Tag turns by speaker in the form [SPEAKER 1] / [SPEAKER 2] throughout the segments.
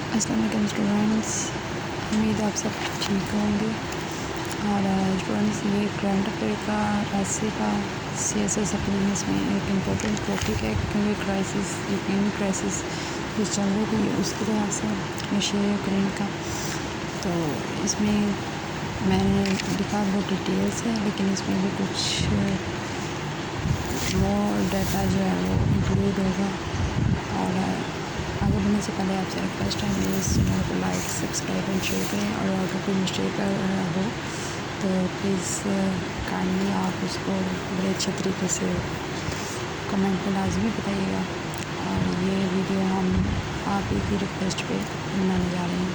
[SPEAKER 1] अस्सलाम वालेकुम स्टूडेंट्स, उम्मीद आप सब ठीक होंगे। और स्टूडेंट्स, ये करंट अफेयर का ऐसे का CSS अपनी इसमें एक इम्पोर्टेंट टॉपिक है, क्योंकि क्राइसिस यूक्रेन क्राइसिस जो चल रही थी उसकी वजह से रशिया यूक्रेन का, तो इसमें मैंने लिखा बहुत डिटेल्स है, लेकिन इसमें भी कुछ मोर डाटा जो है वो इंक्लूड होगा। और आगे बढ़ने से पहले आपसे रिक्वेस्ट है, मेरे इस चैनल को लाइक सब्सक्राइब एंड शेयर करें, और अगर कोई मिस्टेक हो तो प्लीज़ काइंडली आप उसको बड़े अच्छे तरीके से कमेंट में लाजमी बताइएगा। और ये वीडियो हम आप ही की रिक्वेस्ट पे बनाने जा रहे हैं।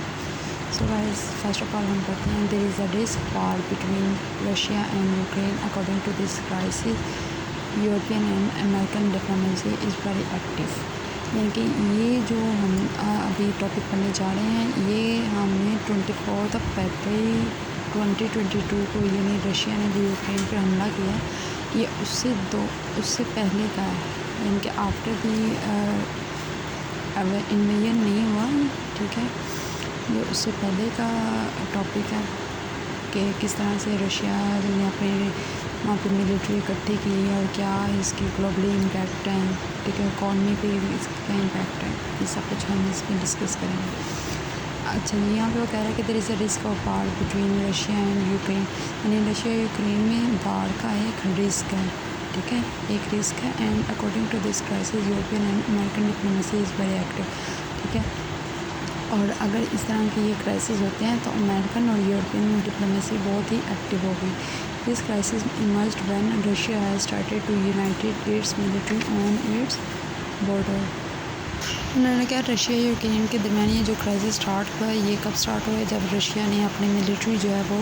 [SPEAKER 1] So guys, first of all हम कहते हैं there is a risk war between Russia and Ukraine according to this crisis European and American diplomacy is very active. यानी कि ये जो हम अभी टॉपिक पढ़ने जा रहे हैं, ये हमने 24 फरवरी 2022 को यानी रशिया ने जो यूक्रेन पर हमला किया, ये उससे पहले का है। यानी कि आफ्टर दी इन्वेजन नहीं हुआ, ठीक है। ये उससे पहले का टॉपिक है कि किस तरह से रशिया ने अपने वहाँ पर मिलिट्री इकट्ठी की और क्या इसकी ग्लोबली इम्पैक्ट है, ठीक है, इकॉनमी पे इसका इम्पैक्ट है। ये सब कुछ हम इसमें डिस्कस करेंगे। अच्छा, यहाँ पे वो कह रहा है कि there is a risk of war between Russia and Ukraine, यानी रशिया यूक्रेन में वार का एक रिस्क है, ठीक है, एक रिस्क है। And according to this crisis European and American diplomacy is very active, ठीक है। और अगर इस तरह के ये क्राइसिस होते हैं तो अमेरिकन और यूरोपियन डिप्लोमेसी बहुत ही एक्टिव होगी। This crisis emerged when Russia has started to united its military on its border. उन्होंने कहा रशिया यूक्रेन के दरमियान ये जो क्राइसिस स्टार्ट हुआ है, ये कब स्टार्ट हुआ है, जब रशिया ने अपनी मिलिट्री जो है वो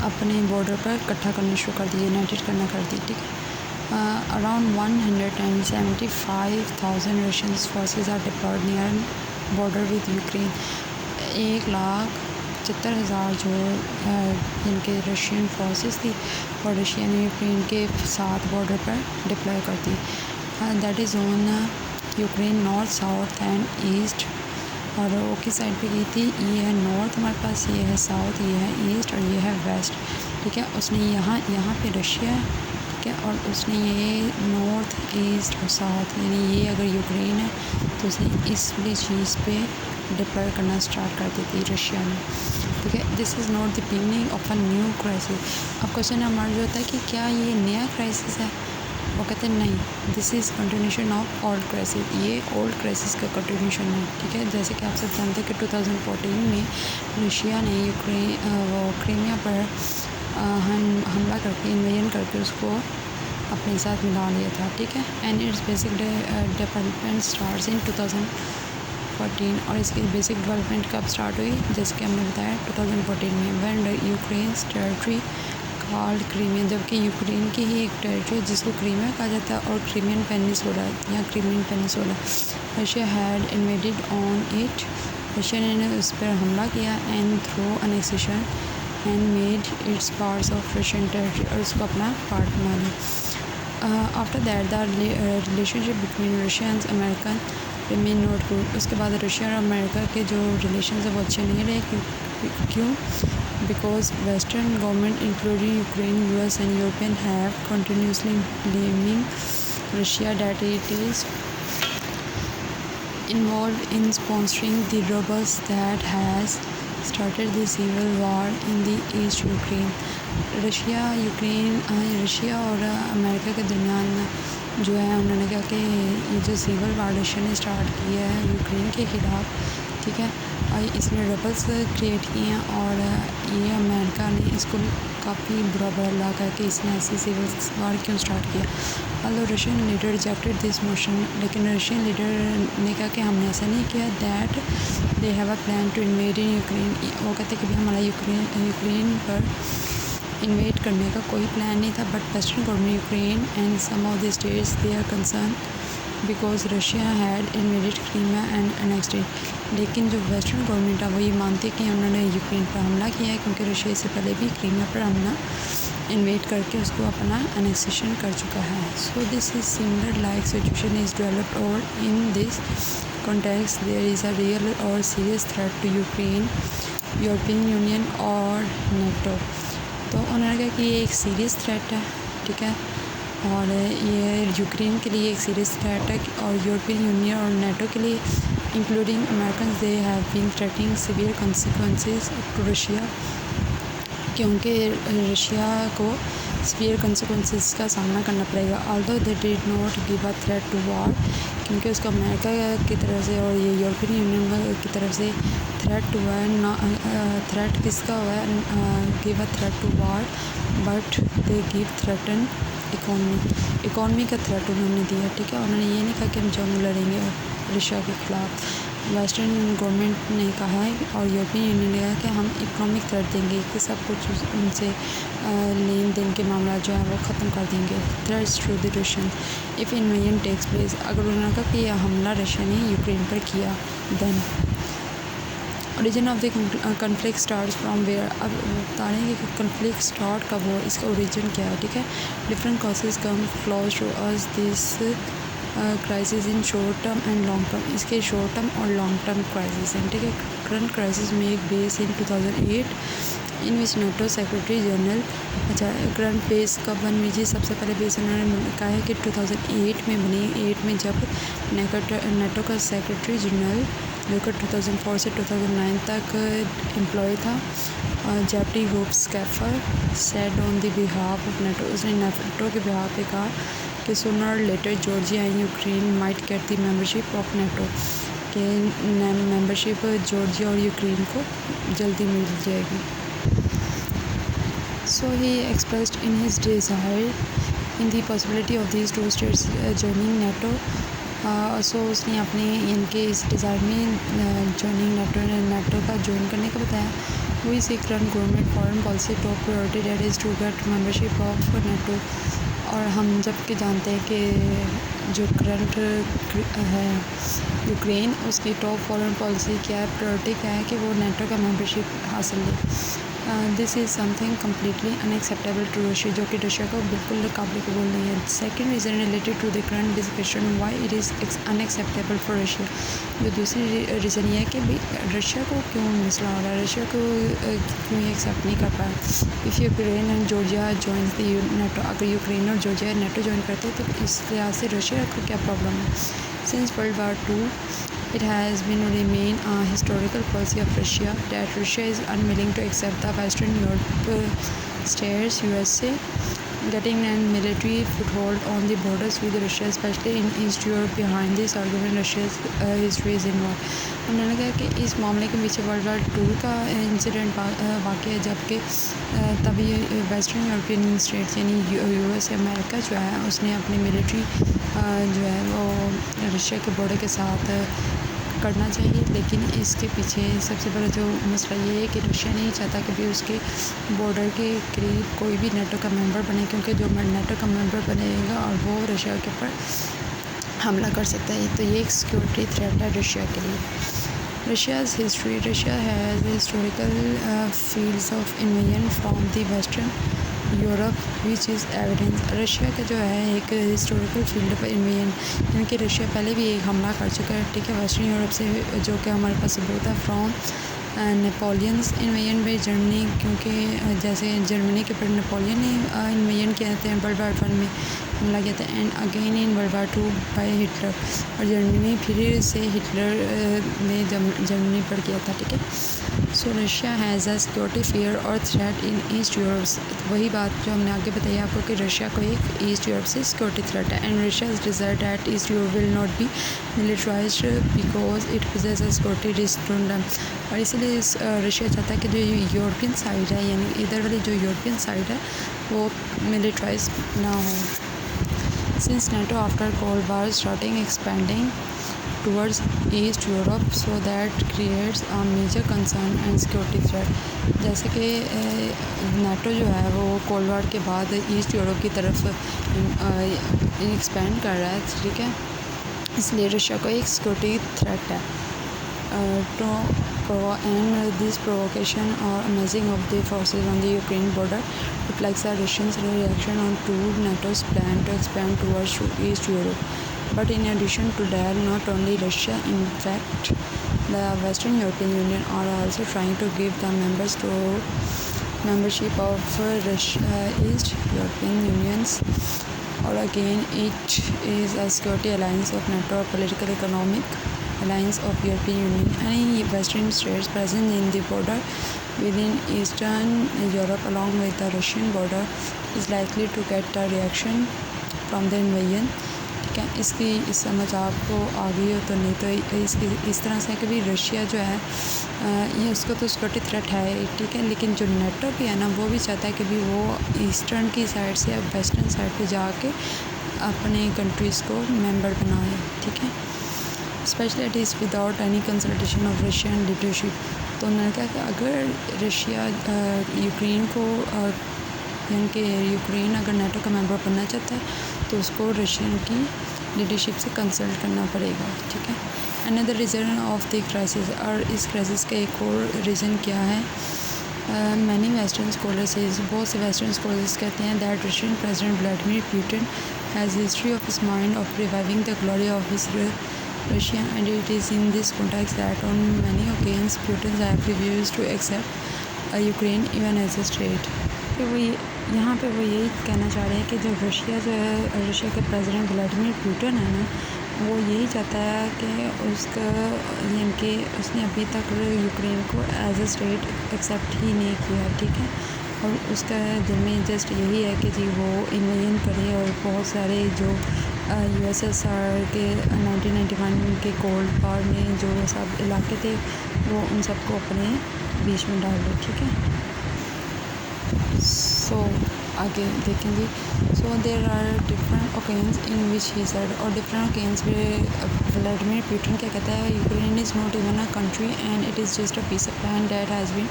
[SPEAKER 1] अपने बॉर्डर पर इकट्ठा करना शुरू कर दी, यूनाइटेड करना कर दी, ठीक है। Around 175,000 Russian forces are deployed near border with Ukraine. 1,75,000 जो इनके रशियन फोर्सेस थी और रशिया ने यूक्रेन के साथ बॉर्डर पर डिप्लॉय कर दी। That is on Ukraine north, south and east. और वो किस साइड पे गई थी, ये है नॉर्थ हमारे पास, ये है साउथ, ये है ईस्ट और ये है वेस्ट, ठीक है। उसने यहाँ पे रशिया है, ठीक है, और उसने ये नॉर्थ, ईस्ट और साउथ, यानी ये अगर यूक्रेन है तो उसने इस वाली चीज़ पे डिप्लॉय करना स्टार्ट कर दी थी रशिया ने, ठीक है। This is not the beginning of a new crisis. अब क्वेश्चन हमारा जो होता है कि क्या ये नया क्राइसिस है, वो कहते हैं नहीं, this is continuation of old crisis, ये ओल्ड क्राइसिस का कंटिन्यूशन है, ठीक है। जैसे कि आप सब जानते हैं कि 2014 में रशिया ने क्रीमिया पर हमला करके, इन्वेजन करके उसको अपने साथ मिला लिया था, ठीक है। And it's basic development starts in 2014। और इसकी बेसिक डेवलपमेंट कब स्टार्ट हुई, जैसे कि हमने बताया 2014 में, when Ukraine territory called Crimea, जबकि यूक्रेन की ही एक टेरिटरी जिसको क्रीमिया कहा जाता है और क्रीमियन पेनिसुला या Crimean peninsula, Russia had invaded on it, Russia ने उस पर हमला किया and through annexation and made its parts of Russian territory, और उसको अपना पार्ट बना लिया। After that the relationship between Russia and American remain not good. उसके बाद रशिया और अमेरिका के जो रिलेशन है वो अच्छे नहीं रहे। क्यों? Because Western government, including Ukraine, US and European, have continuously blaming Russia that it is involved in sponsoring the rebels that has started the civil war in the East Ukraine. Russia और America के दरमियान जो है, उन्होंने कहा कि ये जो सिविल वार रशिया ने स्टार्ट किया है यूक्रेन के ख़िलाफ़, ठीक है, इसने रेबल्स क्रिएट किए हैं, और ये अमेरिका ने इसको काफ़ी बुरा लगा कि इसने ऐसी सिविल वार क्यों स्टार्ट किया। Although Russian leader rejected this motion, लेकिन रशियन लीडर ने कहा कि हमने ऐसा नहीं किया। That they have a plan to invade in Ukraine, वो कहते कि हमारा यूक्रेन पर इन्वेड करने का कोई प्लान नहीं था। But western government Ukraine and some of the states they are concern because Russia had invaded Crimea and annexed it. लेकिन जो वेस्टर्न गवर्नमेंट है वो ये मानती है कि उन्होंने यूक्रेन पर हमला किया है, क्योंकि रशिया से पहले भी क्रीमिया पर हमला इन्वेड करके उसको अपना अनेक्सेशन कर चुका है। So this is similar like situation is developed और in this context there is a real or serious threat to Ukraine, European union और नेटो। तो उन्होंने कहा कि ये एक सीरियस थ्रेट है, ठीक है, और ये यूक्रेन के लिए एक सीरियस थ्रेट है और यूरोपियन यूनियन और नेटो के लिए including American they have been threatening severe consequences to Russia, क्योंकि रशिया को सीवियर कॉन्सिक्वेंसेस का सामना करना पड़ेगा। Although they did not give a threat to war, क्योंकि उसको अमेरिका की तरफ से और ये यूरोपियन यूनियन की तरफ से थ्रेट हुआ है। थ्रेट किसका हुआ है? Give a threat to war, but they give threaten economy का थ्रेट उन्होंने दिया, ठीक है। उन्होंने ये नहीं कहा कि हम जंग लड़ेंगे रशिया के ख़िलाफ़। वेस्टर्न गवर्नमेंट ने कहा है और यूरोपियन यूनियन ने कहा कि हम इकनॉमिक थ्रेट देंगे कि सब कुछ उनसे लेन देन के मामला जो है वो ख़त्म कर देंगे। Threats to the Russian if invasion takes place, अगर उन्होंने कहा कि यह हमला रशिया ने यूक्रेन पर किया, then origin of the conflict starts from where. अब बता रहे हैं कि कन्फ्लिक्ट स्टार्ट कब हुआ, इसका ओरिजिन क्या है, ठीक है। Different causes come close to us this crisis in short term and long term. इसके शॉर्ट टर्म और लॉन्ग टर्म क्राइसिस हैं, ठीक है। करंट क्राइसिस में एक base in 2008 in which NATO secretary general, अच्छा करंट बेस कब बन हुई जी? सबसे पहले बेस उन्होंने कहा है कि 2008 में बनी, 8 में जब नेटो का सेक्रेटरी जनरल जो कि 2004 से 2009 तक एम्प्लॉय था, Jeffrey Hoops Scheffer said on the behalf of NATO, उसने नेटो के बिहाफ पे कहा कि sooner later Georgia and Ukraine might get the membership of NATO, कि मेंबरशिप जॉर्जिया और यूक्रेन को जल्दी मिल जाएगी। So he expressed in his desire in the possibility of these two states joining NATO. सो उसने अपने इनके इस डिज़ायर में जॉइनिंग नेटो का ज्वाइन करने का बताया। वही से current government foreign policy top priority that is to get membership of NATO. और हम जबकि जानते हैं कि जो करंट है यूक्रेन, उसकी टॉप फॉरेन पॉलिसी क्या है, प्रायोरिटी क्या है कि वो नेटो का मेंबरशिप हासिल ले। This is something completely unacceptable to Russia, जो कि रशिया को बिल्कुल काबिल कबूल नहीं है। Second reason related to the current discussion why it is unacceptable for Russia. जो दूसरी रीज़न ये है कि भाई रशिया को क्यों मसला हो रहा है, रशिया को क्यों ये एक्सेप्ट नहीं कर पाया। If Ukraine and Georgia join the NATO, अगर यूक्रेन और जॉर्जिया नेटो ज्वाइन करते तो इस लिहाज से रशिया को क्या प्रॉब्लम है। Since world war two it has been remain a historical policy of Russia that Russia is unwilling to accept the Western Europe states USA getting a military foothold on the borders with Russia, especially in East Europe. Behind this argument Russia's history is involved. उन्होंने कहा कि इस मामले के पीछे world war to का incident वाक़ है, जबकि तभी वेस्टर्न यूरोपियन स्टेट्स यानी यूएस अमेरिका जो है उसने अपनी मिलिट्री जो है वो रशिया के बॉर्डर के साथ करना चाहिए। लेकिन इसके पीछे सबसे बड़ा जो मसला ये है कि रशिया नहीं चाहता कि भी उसके बॉर्डर के करीब कोई भी नेटो का मेंबर बने, क्योंकि जो नेटो का मेंबर बनेगा और वो रशिया के ऊपर हमला कर सकता है। तो ये एक सिक्योरिटी थ्रेट है रशिया के लिए। Russia's history, Russia has historical fields of invasion from the western Europe which is evidence. Russia का जो है एक हिस्टोरिकल फील्ड पर इन्वेजन, यानी कि रशिया पहले भी एक हमला कर चुका है, ठीक है, वेस्टर्न यूरोप से, जो कि हमारे पास सबूत है from Napoleon's invasion by Germany, क्योंकि जैसे जर्मनी के ऊपर नेपोलियन ने इन्वेजन किया था वर्ल्ड वार वन में हमला किया था, and again in world war two by Hitler, और जर्मनी फिर से हिटलर ने जर्मनी पर किया था, ठीक है। सो Russia has a security fear और थ्रेट इन ईस्ट यूरोप। वही बात जो हमने आगे बताई आपको कि रशिया को एक ईस्ट यूरोप से सिक्योरिटी थ्रेट है, and Russia is desire that east Europe will not be militarized because it poses a security risk to them. और इसीलिए रशिया चाहता है कि जो यूरोपियन साइड है, यानी इधर वाली जो यूरोपियन साइड है वो मिलिटराइज ना हो। Since NATO after cold war starting expanding towards East Europe, so that creates a major concern and security threat। जैसे कि नेटो जो है वो कोल्ड वार के बाद ईस्ट यूरोप की तरफ एक्सपेंड कर रहा है, ठीक है, इसलिए रशिया को एक सिक्योरिटी थ्रेट है। And this provocation or amazing of the forces on the Ukraine border reflects the Russians' reaction on to NATO's plan to expand towards East Europe। But in addition to that, not only Russia, in fact, the Western European Union are also trying to give the membership of East European Unions, or again it is a security alliance of NATO, or political economic alliance of European Union. Any Western states present in the border within Eastern Europe along with the Russian border is likely to get a reaction from the invasion. ठीक है, इसकी समझ आपको आ गई हो तो, नहीं तो इसकी इस तरह से कि भी रशिया जो है ये उसको तो सिक्योरिटी थ्रेट है, ठीक है, लेकिन जो नेटो भी है ना वो भी चाहता है कि भी वो ईस्टर्न की साइड से वेस्टर्न साइड पे जाके अपने कंट्रीज़ को मेंबर बनाए, ठीक है, specially it is without any consultation of Russian leadership. तो उन्होंने कहा कि अगर रशिया यूक्रेन को यानी कि यूक्रेन अगर नेटो का मेंबर बनना चाहता है तो उसको रशियन की लीडरशिप से कंसल्ट करना पड़ेगा, ठीक है। Another reason of the crisis, और इस क्राइसिस का एक और रीज़न क्या है, मैनी वेस्टर्न स्कॉलर्स, बहुत से वेस्टर्न स्कॉलर्स कहते हैं that Russian president Vladimir Putin has history of his mind of reviving the glory of his Russia, and it is in this context that on many occasions Putin have refused to accept Ukraine even as a state। तो वो यहाँ पे वो यही कहना चाह रहे हैं कि जो रशिया जो है, रशिया के प्रेसिडेंट व्लादिमीर पुतिन है ना, वो यही चाहता है कि उसका यानी कि उसने अभी तक यूक्रेन को एज ए स्टेट एक्सेप्ट ही नहीं किया, ठीक है, और उसका दिल में जस्ट यही है कि जी वो इन्वेजन करे और बहुत सारे जो USSR के 1991 के कोल्ड वॉर में जो सब इलाके थे वो उन सबको अपने बीच में डाल दे, ठीक है। सो आगे देखेंगे। So there are different occasions in which he said, और डिफरेंट ओकेजन्स पे व्लादिमीर पुतिन क्या कहता है, Ukraine is not even a country and it is just a piece of land that has been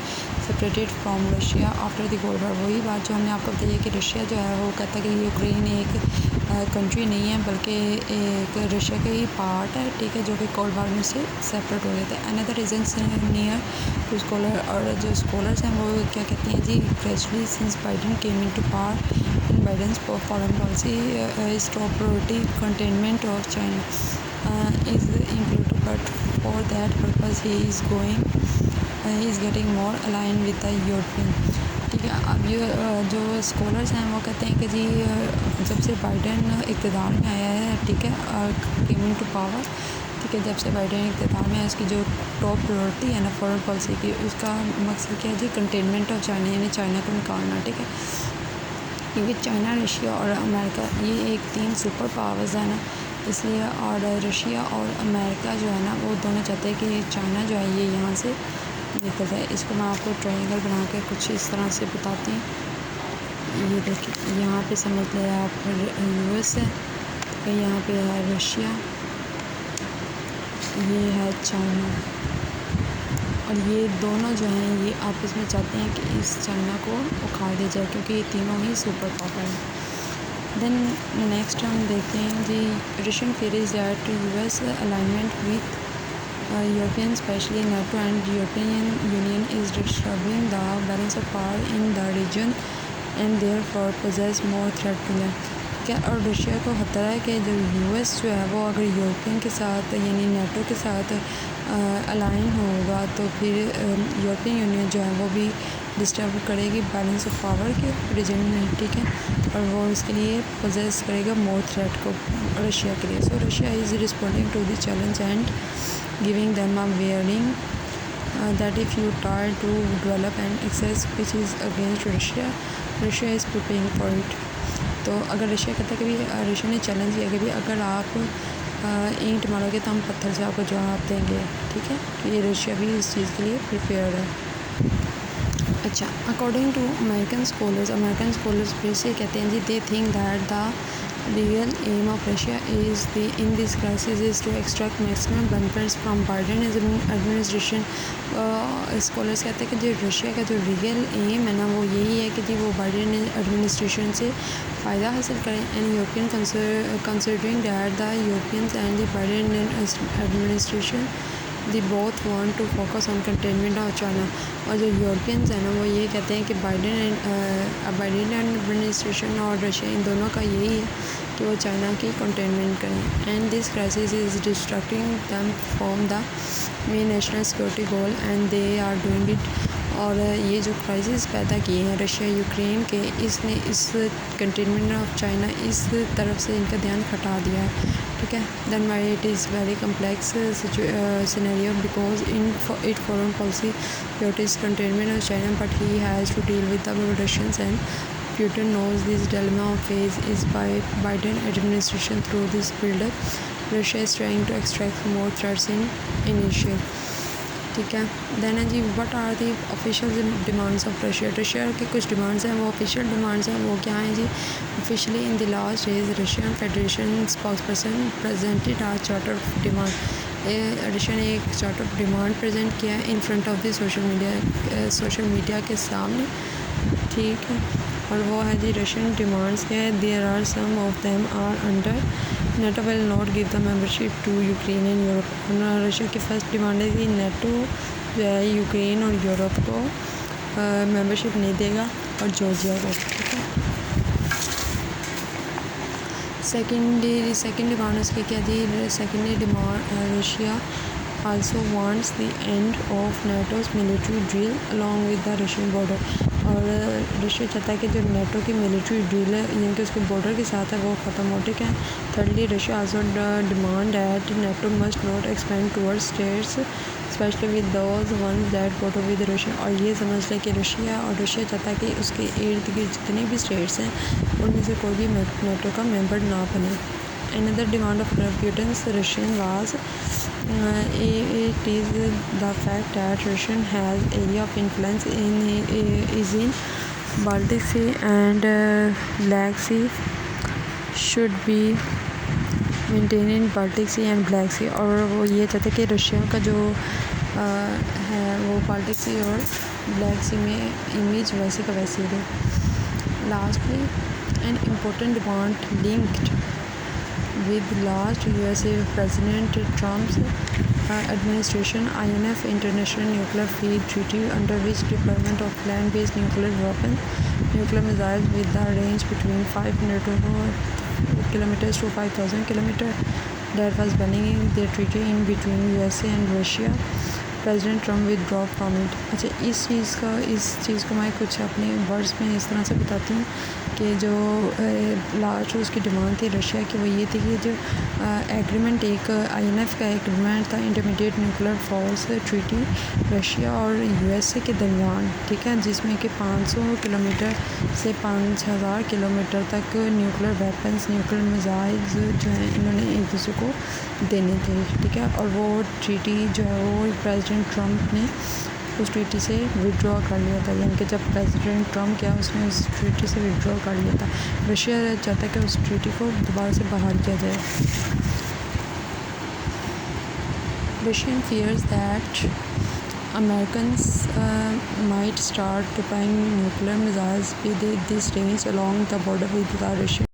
[SPEAKER 1] separated from Russia after the cold war. वही बात जो हमने आपको बताई है कि रशिया जो है वो कहता है कि यूक्रेन एक कंट्री नहीं है बल्कि एक रशिया का ही पार्ट है, ठीक है, जो कि कोल्ड वॉर में से सेपरेट हो गए थे। Another reason near to scholar, और जो स्कॉलर्स हैं वो क्या कहते हैं जी, gradually since Biden came in to power in Biden's foreign policy is top priority containment of China is included, but for that purpose he is getting more align with the European, ठीक है। अब ये जो scholars हैं वो कहते हैं कि जी जब से बाइडन इक़्तिदार में आया है, ठीक है, केम इन टू पावर, ठीक है, जब से बाइडन इक़्तिदार में है, उसकी जो टॉप प्रायोरिटी है ना फॉरेन पॉलिसी की, उसका मकसद क्या है जी, कंटेनमेंट ऑफ चाइना, यानी चाइना को निकालना, ठीक है, क्योंकि चाइना, रशिया और अमेरिका ये एक 3 सुपर पावर्स है ना, इसलिए, और रशिया और अमेरिका जो है ना वो दोनों चाहते हैं कि चाइना जो है ये यहाँ से निकल जाए। इसको मैं आपको ट्रायंगल बना के कुछ इस तरह से बताती हूँ। ये देखिए, यहाँ पे समझ लें आप US है, यहाँ पे है रशिया, ये है चाइना, और ये दोनों जो हैं ये आपस में चाहते हैं कि इस चाइना को उखाड़ दिया जाए, क्योंकि ये तीनों ही सुपर पावर हैं। देन नेक्स्ट हम देखते हैं जी, Russian fears that US alignment with European, especially NATO and European Union, is disturbing the balance of power in the region and therefore poses more threat to them। क्या, और Russia को खतरा है कि जो US जो है वो अगर यूरोपियन के साथ यानी नेटो के साथ अलाइन होगा तो फिर यूरोपियन यूनियन जो है वो भी डिस्टर्ब करेगी बैलेंस ऑफ पावर के रीजन में, ठीक है, और वो इसके लिए पोजेस करेगा मोर थ्रेट को रशिया के लिए। So Russia is responding to the challenge and giving them a warning that if you try to develop an access which is against Russia is preparing for it। तो अगर Russia कहता है कि भी Russia ने challenge किया कि भी अगर आप ईंट मारोगे तो हम पत्थर से आपको जवाब देंगे, ठीक है, ये रशिया भी इस चीज़ के लिए प्रिपेयर्ड है। अच्छा, अकॉर्डिंग टू अमेरिकन स्कॉलर्स फिर से कहते हैं जी, they think that the real aim of Russia is in this crisis is to extract maximum benefits from Biden administration। Scholars कहते हैं कि जो रशिया का जो रियल एम है ना वो यही है कि जी वो बाइडेन एडमिनिस्ट्रेशन से फ़ायदा हासिल करें। And European considering that the Europeans and the Biden administration the both want to focus on containment of China. और जो यूरोपियंस हैं ना वो ये कहते हैं कि बाइडेन एडमिनिस्ट्रेशन और रशिया इन दोनों का यही है कि वो चाइना की कंटेनमेंट करें and this crisis is distracting them from the main national security goal and they are doing it. और ये जो क्राइसिस पैदा किए हैं रशिया यूक्रेन के, इसने इस कंटेनमेंट ऑफ चाइना इस तरफ से इनका ध्यान हटा दिया है, ठीक है। Then why it is very complex scenario because in it foreign policy priorities containment of China, but he has to deal with the Russians, and Putin knows this dilemma of phase is by Biden administration through this build-up. Russia is trying to extract more threats in initial, ठीक है। Then है जी what are the official demands of Russia. Russia की कुछ demands हैं, वो official demands हैं, वो क्या हैं जी। Officially in the last days Russian federation spokesperson presented a chart of demand. Russia ने एक चार्ट ऑफ डिमांड प्रेजेंट किया है in front of the social media के सामने, ठीक है। और वो है जी रशियन डिमांड्स के, there are some of them are under NATO will not give the membership to Ukraine and Europe. Russia की फर्स्ट डिमांड है कि नेटो जो है यूक्रेन और यूरोप को मेंबरशिप नहीं देगा और जॉर्जिया को, ठीक है। सेकेंड डिमांड उसकी क्या थी। Secondly demand Russia also wants the end of NATO's military drill along with the Russian border। और रशिया चाहता है कि जो नेटो की मिलिट्री ड्रिल है यानी कि उसके बॉर्डर के साथ है वो ख़त्म हो, ठीक है। Thirdly Russia also demand that NATO must not expand towards states specially with those ones that border with Russia. और ये समझ लें कि रशिया चाहता है कि उसके इर्द गिर्द जितने भी स्टेट्स हैं उनमें से कोई भी नेटो का मेंबर ना बने। Another demand of Putin's Russian was it is the fact that Russia has area of influence is in Baltic Sea and Black Sea should be maintained in Baltic Sea and Black Sea। और वो ये चाहते कि Russia का जो है वो Baltic सी और ब्लैक सी में इमेज वैसे का वैसे ही रहे। Lastly an important demand linked with last USA President Trump's administration INF International Nuclear Free Treaty, under which deployment of land-based nuclear nuclear missiles with the range between 500 kilometers to 5,000 kilometers that was banning the treaty in between USA and Russia। President Trump withdraw from it. अच्छा इस चीज़ को मैं कुछ अपने words में इस तरह से बताती हूँ कि जो लास्ट उसकी डिमांड थी रशिया की वो ये थी कि जो एग्रीमेंट एक INF का एग्रीमेंट था intermediate nuclear force treaty Russia और USA के दरमियान, ठीक है, जिसमें कि 500 किलोमीटर से 5000 किलोमीटर तक न्यूक्लियर वेपन्स न्यूक्लियर मिसाइल्स जो हैं इन्होंने एक दूसरे को देने थे, ठीक है। और वो ट्रीटी जो है वो प्रेसिडेंट ट्रम्प ने उस ट्रीटी से विड्रॉ कर लिया था, यानी कि जब प्रेसिडेंट ट्रम्प क्या उसने उस ट्रीटी से विड्रॉ कर लिया था। रशिया चाहता है कि उस ट्रीटी को दोबारा से बाहर किया जाए। Russian fears that Americans might start deploying nuclear missiles with this range along the border with the Russia।